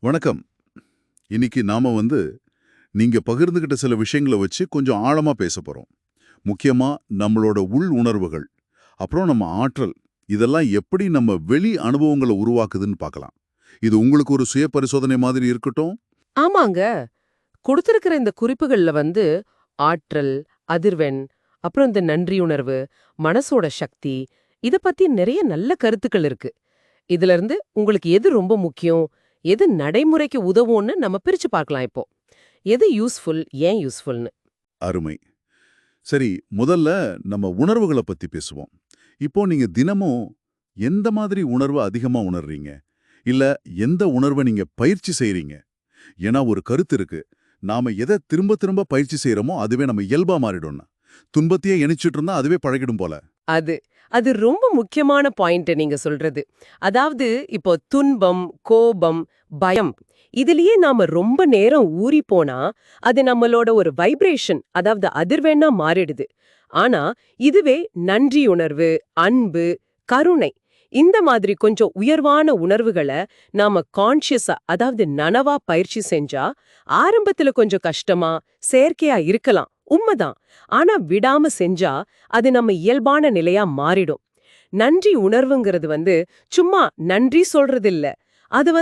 வணக்கம். இன்னைக்கு நாம நீங்க பகிர்ந்துகிட்ட சில விஷயங்களை வச்சு கொஞ்சம் ஆழமா பேசப் போறோம். முக்கியமா நம்மளோட உள் உணர்வுகள், அப்புறம் நம்ம ஆற்றல், இதெல்லாம் எப்படி நம்ம வெளி அனுபவங்களை உருவாக்குதுன்னு பார்க்கலாம். இது உங்களுக்கு ஒரு சுய பரிசோதனை மாதிரி இருக்கட்டும். ஆமாங்க. குடுத்திருக்கிற இந்த குறிப்புகள்ல ஆற்றல், அதிர்வெண், அப்புறம் இந்த நன்றியுணர்வு, மனசோட சக்தி, இத பத்தி நெறைய நல்ல கருத்துக்கள் இருக்கு. இதுல இருந்து உங்களுக்கு எது ரொம்ப முக்கியம், எது நடைமுறைக்கு உதவும்னு நம்ம பிரிச்சு பார்க்கலாம் இப்போ. எது யூஸ்ஃபுல், ஏன் யூஸ்ஃபுல்னு. அருமை. சரி, முதல்ல நம்ம உணர்வுகளை பத்தி பேசுவோம். இப்போ நீங்க தினமும் எந்த மாதிரி உணர்வை அதிகமா உணர்றீங்க? இல்ல எந்த உணர்வை நீங்க பயிற்சி செய்றீங்க? ஏன்னா ஒரு கருத்து இருக்கு. நாம எதை திரும்ப திரும்ப பயிற்சி செய்யறோமோ அதுவே நம்ம இயல்பா மாறிடும்னு. துன்பத்தையே எணிச்சிட்டு இருந்தா அதுவே பழகிடும் போல. அது அது ரொம்ப முக்கியமான பாயிண்ட் நீங்க சொல்றது. அதாவது இப்போ துன்பம், கோபம், பயம் இதுலயே நாம ரொம்ப நேரம் ஊறி போனா அது நம்மளோட ஒரு வைப்ரேஷன், அதாவது அதிர்வெண்ணா மாறிடுது. ஆனா இதுவே நன்றியுணர்வு, அன்பு, கருணை இந்த மாதிரி கொஞ்சம் உயர்வான உணர்வுகளை நாம கான்ஷியஸா, அதாவது நனவா பயிற்சி செஞ்சா ஆரம்பத்துல கொஞ்சம் கஷ்டமா, செயற்கையா இருக்கலாம், உண்மைதான். ஆனா விடாம செஞ்சா அது நம்ம இயல்பான நிலையா மாறிடும். நன்றி உணர்வுங்கிறது சும்மா நன்றி சொல்றது இல்ல. அது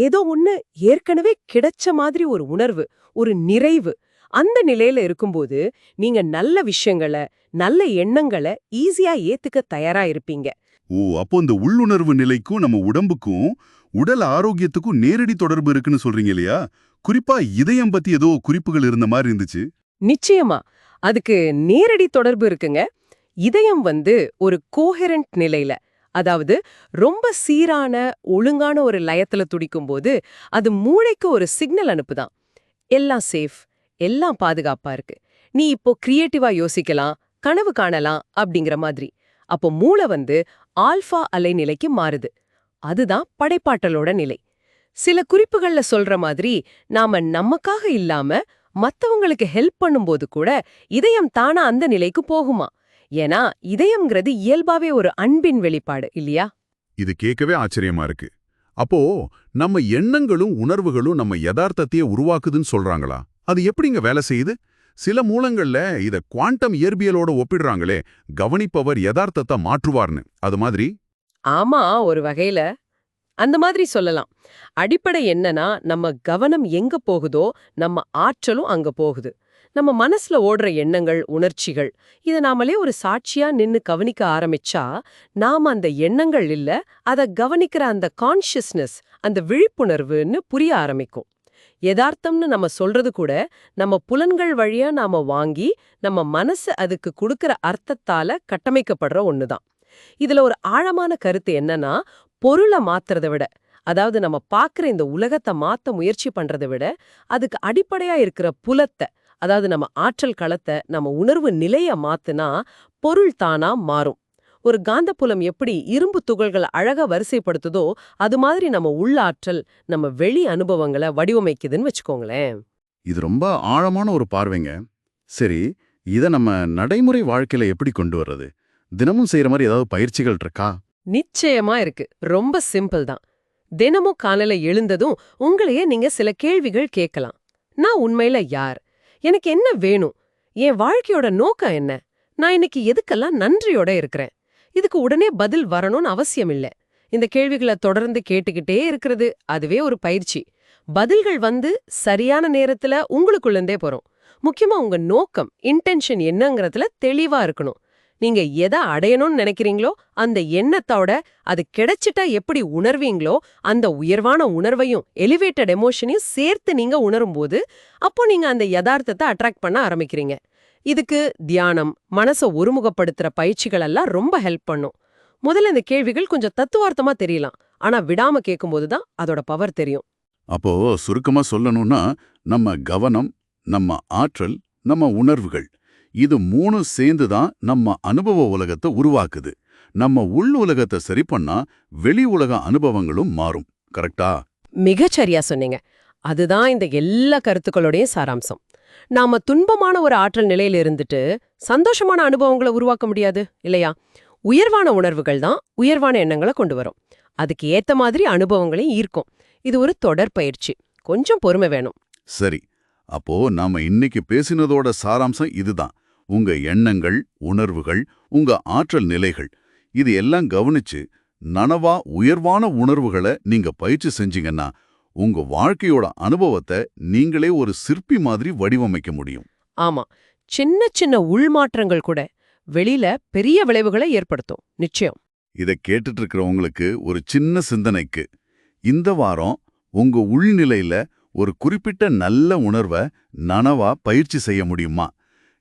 ஏதோ ஒண்ணு ஏற்கனவே கிடைச்ச மாதிரி ஒரு உணர்வு, ஒரு நிறைவு. அந்த நிலையில இருக்கும்போது நீங்க நல்ல விஷயங்கள, நல்ல எண்ணங்கள ஈஸியா ஏத்துக்க தயாரா இருப்பீங்க. ஓ, அப்போ இந்த உள்ளுணர்வு நிலைக்கும் நம்ம உடம்புக்கும் உடல் ஆரோக்கியத்துக்கும் நேரடி தொடர்பு இருக்குன்னு சொல்றீங்க இல்லையா? குறிப்பா இதயம் பத்தி ஏதோ குறிப்புகள் இருந்த மாதிரி இருந்துச்சு. நிச்சயமா. அதுக்கு நேரடி தொடர்பு இருக்குங்க. இதயம் ஒரு கோஹெரண்ட் நிலையில, அதாவது ரொம்ப சீரான, ஒழுங்கான ஒரு லயத்துல துடிக்கும்போது அது மூளைக்கு ஒரு சிக்னல் அனுப்புதான். எல்லாம் சேஃப், எல்லாம் பாதுகாப்பா இருக்கு. நீ இப்போ கிரியேட்டிவா யோசிக்கலாம், கனவு காணலாம் அப்படிங்கிற மாதிரி. அப்போ மூளை ஆல்பா அலைநிலைக்கு மாறுது. அதுதான் படைப்பாற்றலோட நிலை. சில குறிப்புகள்ல சொல்ற மாதிரி நாம நமக்காக இல்லாம மத்தவங்களுக்கு ஹெல்ப் பண்ணும்போது கூட இதயம் தானா அந்த நிலைக்கு போகுமா. ஏன்னா இதயம்ங்கிறது இயல்பாவே ஒரு அன்பின் வெளிப்பாடு இல்லையா? இது கேட்கவே ஆச்சரியமா இருக்கு. அப்போ நம்ம எண்ணங்களும் உணர்வுகளும் நம்ம யதார்த்தத்தையே உருவாக்குதுன்னு சொல்றாங்களா? அது எப்படிங்க வேலை செய்யுது? சில மூலங்கள்ல இத குவாண்டம் இயற்பியலோட ஒப்பிடுறாங்களே, கவனிப்பவர் யதார்த்தத்தை மாற்றுவார்னு. அது மாதிரி? ஆமா, ஒரு வகையில அந்த மாதிரி சொல்லலாம். அடிப்படை என்னன்னா, நம்ம கவனம் எங்க போகுதோ நம்ம ஆற்றலும் அங்க போகுது. நம்ம மனசுல ஓடுற எண்ணங்கள், உணர்ச்சிகள் இத நாமளே ஒரு சாட்சியா நின்னு கவனிக்க ஆரம்பிச்சா, நாம அந்த எண்ணங்கள் இல்ல, அத கவனிக்கிற அந்த கான்ஷியஸ்னஸ், அந்த விழிப்புணர்வுன்னு புரிய ஆரம்பிக்கும். யதார்த்தம்னு நம்ம சொல்றது கூட நம்ம புலன்கள் வழியா நாம வாங்கி நம்ம மனசு அதுக்கு கொடுக்கிற அர்த்தத்தால கட்டமைக்கப்படுற ஒண்ணுதான். இதுல ஒரு ஆழமான கருத்து என்னன்னா, பொருளை மாத்துறதை விட, அதாவது நம்ம பார்க்கிற இந்த உலகத்தை மாத்த முயற்சி பண்றதை விட, அதுக்கு அடிப்படையா இருக்கிற புலத்தை, அதாவது நம்ம ஆற்றல் களத்தை, நம்ம உணர்வு நிலைய மாத்துனா பொருள் தானா மாறும். ஒரு காந்தப்புலம் எப்படி இரும்பு துகள்களை அழகா வரிசைப்படுத்துதோ அது மாதிரி நம்ம உள்ளாற்றல் நம்ம வெளி அனுபவங்களை வடிவமைக்குதுன்னு வச்சுக்கோங்களேன். இது ரொம்ப ஆழமான ஒரு பார்வைங்க. சரி, இத நம்ம நடைமுறை வாழ்க்கையில எப்படி கொண்டு வர்றது? தினமும் செய்யற மாதிரி ஏதாவது பயிற்சிகள் இருக்கா? நிச்சயமா இருக்கு. ரொம்ப சிம்பிள் தான். தினமும் காலையில எழுந்ததும் உங்களையே நீங்க சில கேள்விகள் கேட்கலாம். நான் உண்மையில யார்? எனக்கு என்ன வேணும்? என் வாழ்க்கையோட நோக்கம் என்ன? நான் இன்னைக்கு எதுக்கெல்லாம் நன்றியோட இருக்கிறேன்? இதுக்கு உடனே பதில் வரணும்னு அவசியம் இல்ல. இந்த கேள்விகளை தொடர்ந்து கேட்டுக்கிட்டே இருக்கிறது அதுவே ஒரு பயிற்சி. பதில்கள் சரியான நேரத்துல உங்களுக்குள்ளந்தே போறோம். முக்கியமா உங்க நோக்கம், இன்டென்ஷன் என்னங்கறதுல தெளிவா இருக்கணும். நீங்க எதை அடையணும்னு நினைக்கிறீங்களோ அந்த எண்ணத்தோட அது கிடைச்சிட்டா எப்படி உணர்வீங்களோ அந்த உயர்வான உணர்வையும் எலிவேட்டட் எமோஷனையும் சேர்த்து நீங்க உணரும்போது அப்போ நீங்க அந்த யதார்த்தத்தை அட்ராக்ட் பண்ண ஆரம்பிக்கிறீங்க. இதுக்கு தியானம், மனசை ஒருமுகப்படுத்துற பயிற்சிகள் எல்லாம் ரொம்ப ஹெல்ப் பண்ணும். முதல்ல இந்த கேள்விகள் கொஞ்சம் தத்துவார்த்தமா தெரியலாம், ஆனா விடாம கேட்கும்போது தான் அதோட பவர் தெரியும். அப்போ சுருக்கமா சொல்லணும்னா, நம்ம கவனம், நம்ம ஆற்றல், நம்ம உணர்வுகள், இது மூணும் சேர்ந்து தான் நம்ம அனுபவ உலகத்தை உருவாக்குது. நம்ம உள் உலகத்தை சரி பண்ணா வெளி உலக அனுபவங்களும் மாறும். கரெக்டா? மிகச்சரியா சொன்னீங்க. அதுதான் இந்த எல்லா கருத்துக்களுடைய சாராம்சம். நாம துன்பமான ஒரு ஆற்றல் நிலையில இருந்துட்டு சந்தோஷமான அனுபவங்களை உருவாக்க முடியாது இல்லையா? உயர்வான உணர்வுகள் தான் உயர்வான எண்ணங்களை கொண்டு வரும். அதுக்கு ஏத்த மாதிரி அனுபவங்களையும் ஈர்க்கும். இது ஒரு தொடர் பயிற்சி. கொஞ்சம் பொறுமை வேணும். சரி, அப்போ நாம இன்னைக்கு பேசினதோட சாராம்சம் இதுதான். உங்க எண்ணங்கள், உணர்வுகள், உங்க ஆற்றல் நிலைகள் இது எல்லாம் கவனிச்சு நனவா உயர்வான உணர்வுகளை நீங்க பயிற்சி செஞ்சீங்கன்னா உங்க வாழ்க்கையோட அனுபவத்தை நீங்களே ஒரு சிற்பி மாதிரி வடிவமைக்க முடியும். ஆமா, சின்ன சின்ன உள்மாற்றங்கள் கூட வெளியில பெரிய விளைவுகளை ஏற்படுத்தும். நிச்சயம். இத கேட்டுட்டு இருக்கிறவங்களுக்கு ஒரு சின்ன சிந்தனைக்கு, இந்த வாரம் உங்க உள்நிலையில ஒரு குறிப்பிட்ட நல்ல உணர்வை நனவா பயிற்சி செய்ய முடியுமா?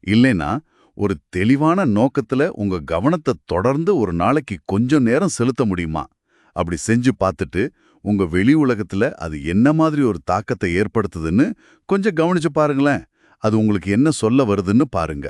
இல்லைனா ஒரு தெளிவான நோக்கத்துல உங்க கவனத்தை தொடர்ந்து ஒரு நாளைக்கு கொஞ்சம் நேரம் செலுத்த முடியுமா? அப்படி செஞ்சு பார்த்துட்டு உங்க வெளி உலகத்துல அது என்ன மாதிரி ஒரு தாக்கத்தை ஏற்படுத்துதுன்னு கொஞ்சம் கவனிச்சு பாருங்களேன். அது உங்களுக்கு என்ன சொல்ல வருதுன்னு பாருங்க.